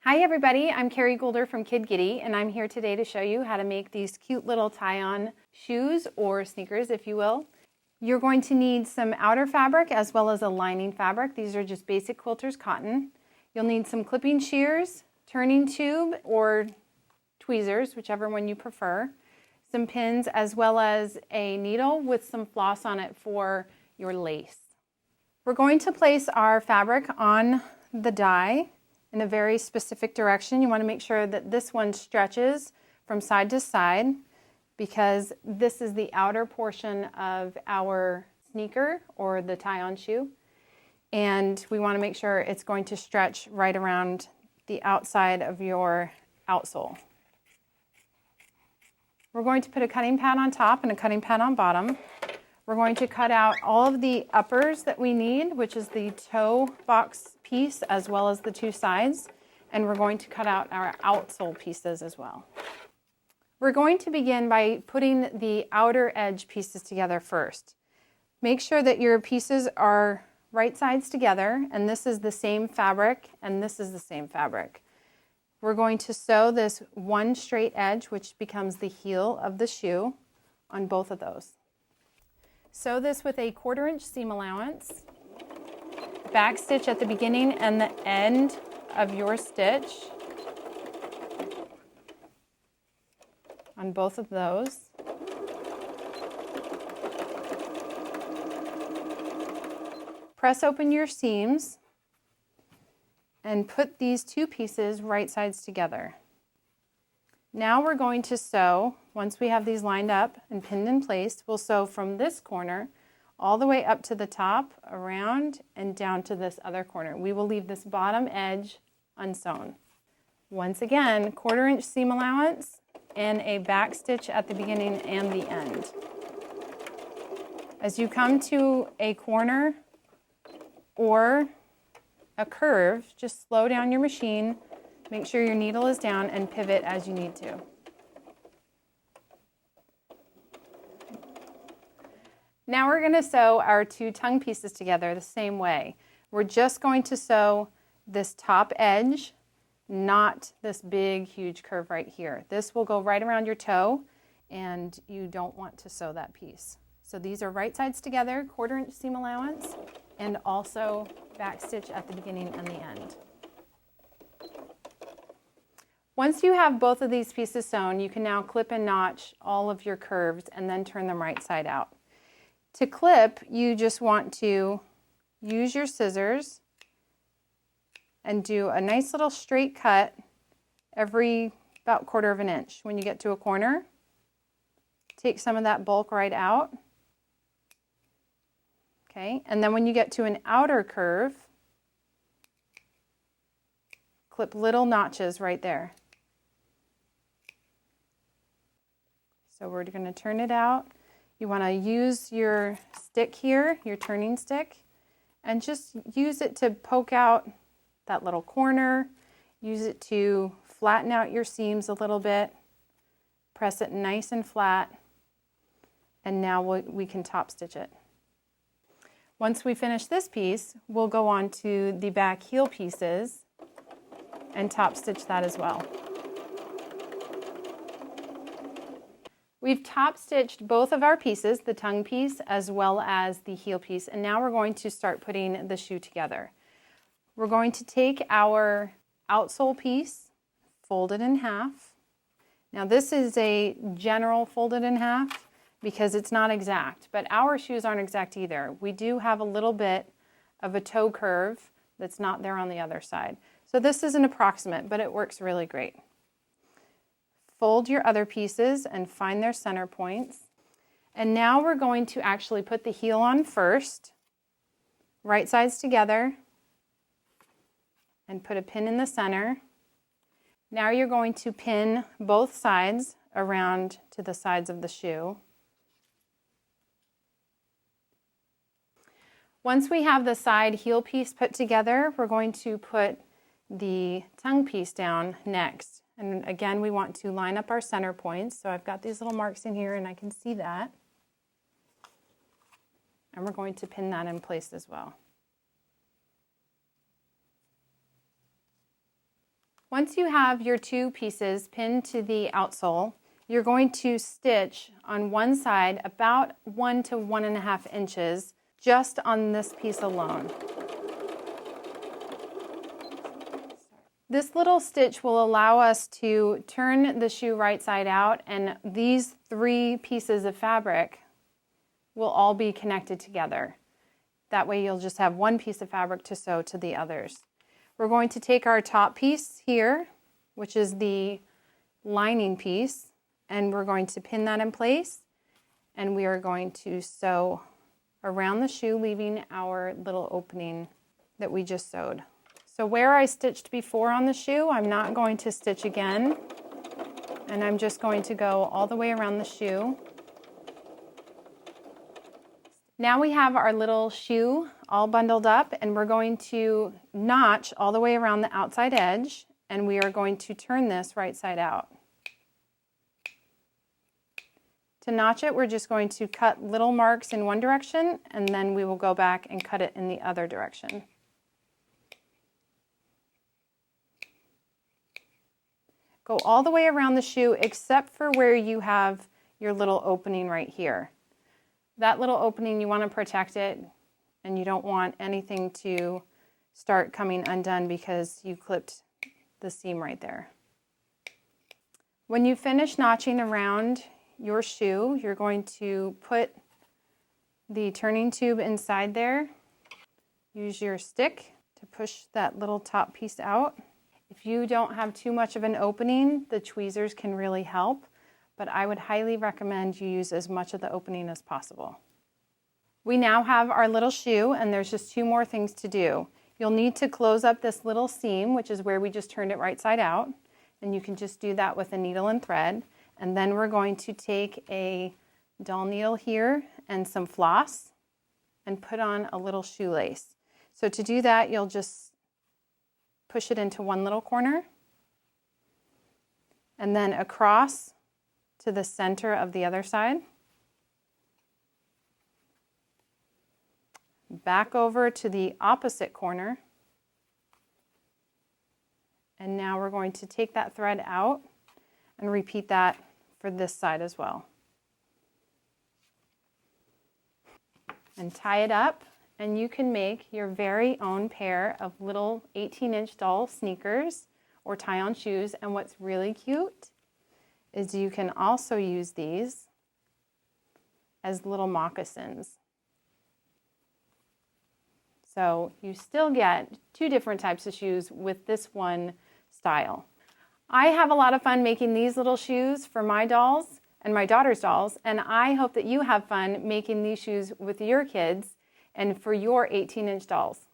Hi everybody, I'm Kerry Goulder from Kid Giddy, and I'm here today to show you how to make these cute little tie-on shoes or sneakers, if you will. You're going to need some outer fabric as well as a lining fabric. These are just basic quilter's cotton. You'll need some clipping shears, turning tube, or tweezers, whichever one you prefer, some pins, as well as a needle with some floss on it for your lace. We're going to place our fabric on the die in a very specific direction. You want to make sure that this one stretches from side to side because this is the outer portion of our sneaker or the tie-on shoe. And we want to make sure it's going to stretch right around the outside of your outsole. We're going to put a cutting pad on top and a cutting pad on bottom. We're going to cut out all of the uppers that we need, which is the toe box piece as well as the two sides, and we're going to cut out our outsole pieces as well. We're going to begin by putting the outer edge pieces together first. Make sure that your pieces are right sides together, and this is the same fabric, and this is the same fabric. We're going to sew this one straight edge, which becomes the heel of the shoe, on both of those. Sew this with a 1/4 inch seam allowance. Back stitch at the beginning and the end of your stitch on both of those. Press open your seams and put these two pieces right sides together. Now we're going to sew, once we have these lined up and pinned in place, we'll sew from this corner all the way up to the top, around, and down to this other corner. We will leave this bottom edge unsewn. Once again, 1/4 inch seam allowance and a back stitch at the beginning and the end. As you come to a corner or a curve, just slow down your machine. Make sure your needle is down and pivot as you need to. Now we're going to sew our two tongue pieces together the same way. We're just going to sew this top edge, not this big, huge curve right here. This will go right around your toe, and you don't want to sew that piece. So these are right sides together, 1/4 inch seam allowance, and also back stitch at the beginning and the end. Once you have both of these pieces sewn, you can now clip and notch all of your curves and then turn them right side out. To clip, you just want to use your scissors and do a nice little straight cut every about 1/4 inch. When you get to a corner, take some of that bulk right out. Okay, and then when you get to an outer curve, clip little notches right there. So we're going to turn it out. You want to use your stick here, your turning stick, and just use it to poke out that little corner. Use it to flatten out your seams a little bit. Press it nice and flat. And now we can top stitch it. Once we finish this piece, we'll go on to the back heel pieces and top stitch that as well. We've top stitched both of our pieces, the tongue piece as well as the heel piece, and now we're going to start putting the shoe together. We're going to take our outsole piece, fold it in half. Now this is a general folded in half because it's not exact, but our shoes aren't exact either. We do have a little bit of a toe curve that's not there on the other side. So this is an approximate, but it works really great. Fold your other pieces and find their center points. And now we're going to actually put the heel on first, right sides together, and put a pin in the center. Now you're going to pin both sides around to the sides of the shoe. Once we have the side heel piece put together, we're going to put the tongue piece down next. And again, we want to line up our center points. So I've got these little marks in here and I can see that. And we're going to pin that in place as well. Once you have your 2 pieces pinned to the outsole, you're going to stitch on one side about 1 to 1.5 inches just on this piece alone. This little stitch will allow us to turn the shoe right side out, and these 3 pieces of fabric will all be connected together. That way you'll just have one piece of fabric to sew to the others. We're going to take our top piece here, which is the lining piece, and we're going to pin that in place, and we are going to sew around the shoe, leaving our little opening that we just sewed. So where I stitched before on the shoe, I'm not going to stitch again, and I'm just going to go all the way around the shoe. Now we have our little shoe all bundled up, and we're going to notch all the way around the outside edge, and we are going to turn this right side out. To notch it, we're just going to cut little marks in one direction, and then we will go back and cut it in the other direction. Go all the way around the shoe except for where you have your little opening right here. That little opening, you want to protect it, and you don't want anything to start coming undone because you clipped the seam right there. When you finish notching around your shoe, you're going to put the turning tube inside there. Use your stick to push that little top piece out. If you don't have too much of an opening, the tweezers can really help, but I would highly recommend you use as much of the opening as possible. We now have our little shoe, and there's just 2 more things to do. You'll need to close up this little seam, which is where we just turned it right side out, and you can just do that with a needle and thread. And then we're going to take a dull needle here and some floss and put on a little shoelace. So to do that, you'll just push it into one little corner and then across to the center of the other side. Back over to the opposite corner. And now we're going to take that thread out and repeat that for this side as well. And tie it up, and you can make your very own pair of little 18-inch doll sneakers or tie-on shoes. And what's really cute is you can also use these as little moccasins. So you still get 2 different types of shoes with this one style. I have a lot of fun making these little shoes for my dolls and my daughter's dolls, and I hope that you have fun making these shoes with your kids and for your 18-inch dolls.